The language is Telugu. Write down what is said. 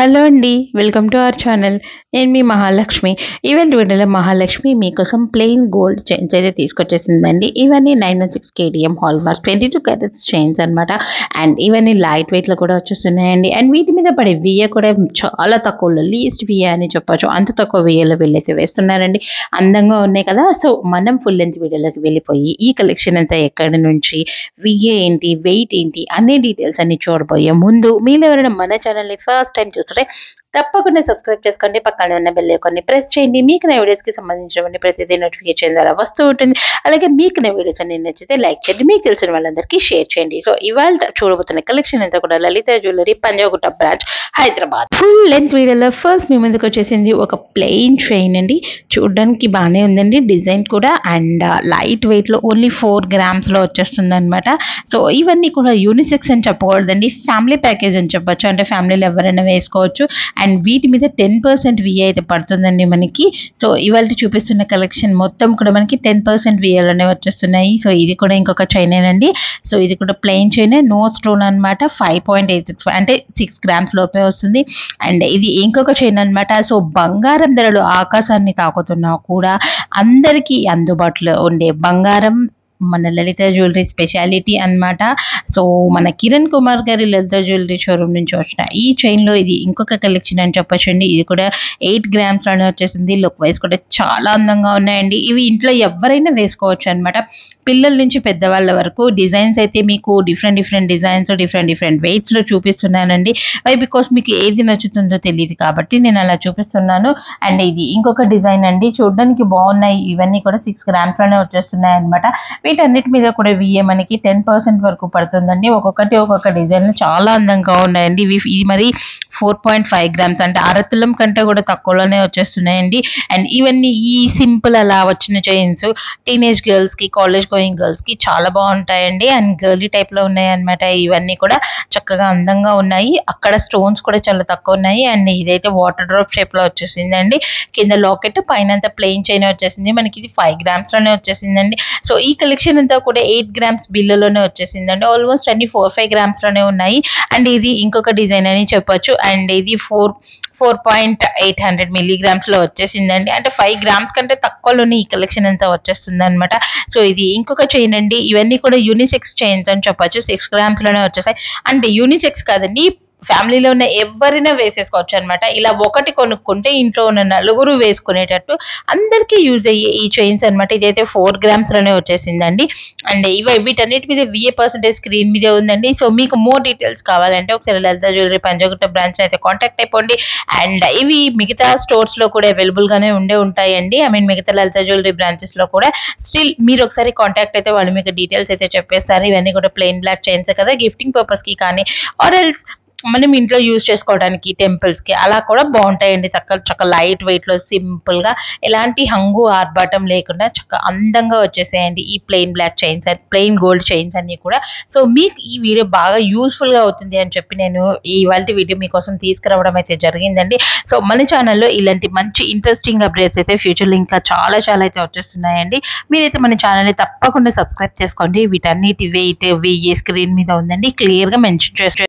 హలో అండి. Welcome to our channel. నేను మీ మహాలక్ష్మి. ఈవెంట్ వీడియోలో మహాలక్ష్మి మీకోసం ప్లెయిన్ గోల్డ్ చైన్స్ అయితే తీసుకొచ్చేసిందండి. ఇవన్నీ 916 KDM hallmark 22 carats chains అనమాట. అండ్ ఇవన్నీ లైట్ వెయిట్లో కూడా వచ్చేస్తున్నాయండి. అండ్ వీటి మీద పడే వియ కూడా చాలా తక్కువలో, లీస్ట్ వియ అని చెప్పొచ్చు. అంత తక్కువ వియలో వీళ్ళైతే వేస్తున్నారండి. అందంగా ఉన్నాయి కదా. సో మనం ఫుల్ లెంత్ వీడియోలోకి వెళ్ళిపోయి ఈ కలెక్షన్ అంతా ఎక్కడి నుంచి, వియ ఏంటి, వెయిట్ ఏంటి అనే డీటెయిల్స్ అన్ని చూడబోయే ముందు మీరు ఎవరైనా మన ఛానల్ని ఫస్ట్ టైం చూస్తుంటే తప్పకుండా సబ్స్క్రైబ్ చేసుకోండి. పక్కనే ఉన్న బెల్ ఐకాన్ని ప్రెస్ చేయండి. మీకు నా వీడియోస్కి సంబంధించిన ప్రతిదీ నోటిఫికేషన్ ద్వారా వస్తూ ఉంటుంది. అలాగే మీకు నా వీడియోస్ అన్ని నచ్చితే లైక్ చేయండి, మీకు తెలిసిన వాళ్ళందరికీ షేర్ చేయండి. సో ఇవాళ చూడబోతున్న కలెక్షన్ అంతా కూడా Lalitha jewellery Panjagutta branch Hyderabad. Full length వీడియోలో ఫస్ట్ మీ ముందుకు వచ్చేసింది ఒక ప్లెయిన్ చైన్ అండి. చూడడానికి బాగానే ఉందండి, డిజైన్ కూడా. అండ్ లైట్ వెయిట్లో ఓన్లీ 4 గ్రామ్స్లో వచ్చేస్తుంది అనమాట. సో ఇవన్నీ కూడా యూనిసెక్స్ అని చెప్పకూడదండి, ఫ్యామిలీ ప్యాకేజ్ అని చెప్పొచ్చు. అంటే ఫ్యామిలీలో ఎవరైనా వేసుకోవచ్చు. అండ్ వీటి మీద 10% విఏ అయితే పడుతుందండి మనకి. సో ఇవాళ చూపిస్తున్న కలెక్షన్ మొత్తం కూడా మనకి 10% విఏలోనే వచ్చేస్తున్నాయి. సో ఇది కూడా ఇంకొక చైనేనండి. సో ఇది కూడా ప్లెయిన్ చైన్, నో స్టోన్ అనమాట. 5.86 అంటే 6 గ్రామ్స్ లోపే వస్తుంది. అండ్ ఇది ఇంకొక చైన్ అనమాట. సో బంగారం ధరలు ఆకాశాన్ని తాకుతున్నా కూడా అందరికీ అందుబాటులో ఉండే బంగారం మన లలిత జ్యువెలరీ స్పెషాలిటీ అన్నమాట. సో మన కిరణ్ కుమార్ గారి లలిత జ్యువెలరీ షోరూమ్ నుంచి వచ్చిన ఈ చైన్లో ఇది ఇంకొక కలెక్షన్ అని చెప్పొచ్చండి. ఇది కూడా 8 గ్రామ్స్లోనే వచ్చేసింది. లుక్ వైజ్ కూడా చాలా అందంగా ఉన్నాయండి. ఇవి ఇంట్లో ఎవరైనా వేసుకోవచ్చు అనమాట, పిల్లల నుంచి పెద్దవాళ్ళ వరకు. డిజైన్స్ అయితే మీకు డిఫరెంట్ డిజైన్స్, డిఫరెంట్ వెయిట్స్లో చూపిస్తున్నానండి. వై బికాస్ మీకు ఏది నచ్చుతుందో తెలియదు కాబట్టి నేను అలా చూపిస్తున్నాను. అండ్ ఇది ఇంకొక డిజైన్ అండి, చూడడానికి బాగున్నాయి. ఇవన్నీ కూడా 6 గ్రామ్స్లోనే వచ్చేస్తున్నాయి అనమాట. వీటన్నిటి మీద కూడా విఏ మనకి 10% వరకు పడుతుందండి. ఒక్కొక్క డిజైన్ చాలా అందంగా ఉన్నాయండి. ఇది మరి 4.5 గ్రామ్స్ అంటే అరతులం కంటే కూడా తక్కువలోనే వచ్చేస్తున్నాయండి. అండ్ ఇవన్నీ ఈ సింపుల్ అలా వచ్చిన చైన్స్ టీనేజ్ గర్ల్స్కి, కాలేజ్ గోయింగ్ గర్ల్స్కి చాలా బాగుంటాయండి. అండ్ గర్లీ టైప్లో ఉన్నాయి అనమాట. ఇవన్నీ కూడా చక్కగా అందంగా ఉన్నాయి. అక్కడ స్టోన్స్ కూడా చాలా తక్కువ ఉన్నాయి. అండ్ ఇదైతే వాటర్ డ్రాప్ షేప్లో వచ్చేసిందండి. కింద లాకెట్, పైన అంతా ప్లెయిన్ చైన్ వచ్చేసింది. మనకి ఇది 5 గ్రామ్స్లోనే వచ్చేసిందండి. సో ఈ కలెక్షన్ అంతా కూడా 8 గ్రామ్స్ బిల్లులోనే వచ్చేసిందండి. ఆల్మోస్ట్ అన్ని 4-5 గ్రామ్స్లోనే ఉన్నాయి. అండ్ ఇది ఇంకొక డిజైన్ అని చెప్పొచ్చు. అండ్ ఇది 4.800 మిల్లీగ్రామ్స్లో వచ్చేసిందండి. అంటే 5 గ్రామ్స్ కంటే తక్కువలోనే ఈ కలెక్షన్ అంతా వచ్చేస్తుంది అనమాట. సో ఇది ఇంకొక చైన్ అండి. ఇవన్నీ కూడా యూనిసెక్స్ చైన్స్ అని చెప్పొచ్చు. 6 గ్రామ్స్లోనే వచ్చేసాయి. అంటే యూనిసెక్స్ కాదండి, ఫ్యామిలీలో ఉన్న ఎవరైనా వేసేసుకోవచ్చు అనమాట. ఇలా ఒకటి కొనుక్కుంటే ఇంట్లో ఉన్న నలుగురు వేసుకునేటట్టు అందరికీ యూజ్ అయ్యే ఈ చైన్స్ అనమాట. ఇదైతే 4 గ్రామ్స్లోనే వచ్చేసిందండి. అండ్ వీటన్నిటి మీద విఏ పర్సెంటేజ్ స్క్రీన్ మీదే ఉందండి. సో మీకు మోర్ డీటెయిల్స్ కావాలంటే ఒకసారి లలిత జ్యువెలరీ పంజాగుట్ట బ్రాంచ్ అయితే కాంటాక్ట్ అయిపోండి. అండ్ ఇవి మిగతా స్టోర్స్లో కూడా అవైలబుల్గానే ఉంటాయండి. మిగతా లలిత జ్యువెలరీ బ్రాంచెస్లో కూడా. స్టిల్ మీరు ఒకసారి కాంటాక్ట్ అయితే వాళ్ళు మీకు డీటెయిల్స్ అయితే చెప్పేస్తారు. ఇవన్నీ కూడా ప్లెయిన్ బ్లాక్ చైన్స్ కదా, గిఫ్టింగ్ పర్పస్కి కానీ ఆర్ ఎల్స్ మనం ఇంట్లో యూజ్ చేసుకోవడానికి టెంపుల్స్కి అలా కూడా బాగుంటాయండి. చక్క లైట్ వెయిట్లో సింపుల్గా ఎలాంటి హంగు ఆర్భాటం లేకుండా చక్క అందంగా వచ్చేసాయండి ఈ plain black chains, plain gold chains అన్ని కూడా. సో మీకు ఈ వీడియో బాగా యూస్ఫుల్గా అవుతుంది అని చెప్పి నేను ఇవాళ వీడియో మీకోసం తీసుకురావడం అయితే జరిగిందండి. సో మన ఛానల్లో ఇలాంటి మంచి ఇంట్రెస్టింగ్ అప్డేట్స్ అయితే ఫ్యూచర్లో ఇంకా చాలా అయితే వచ్చేస్తున్నాయండి. మీరైతే మన ఛానల్ని తప్పకుండా సబ్స్క్రైబ్ చేసుకోండి. వీటన్నిటి వెయిట్ స్క్రీన్ మీద ఉందండి, క్లియర్గా మెన్షన్ చేస్తారు.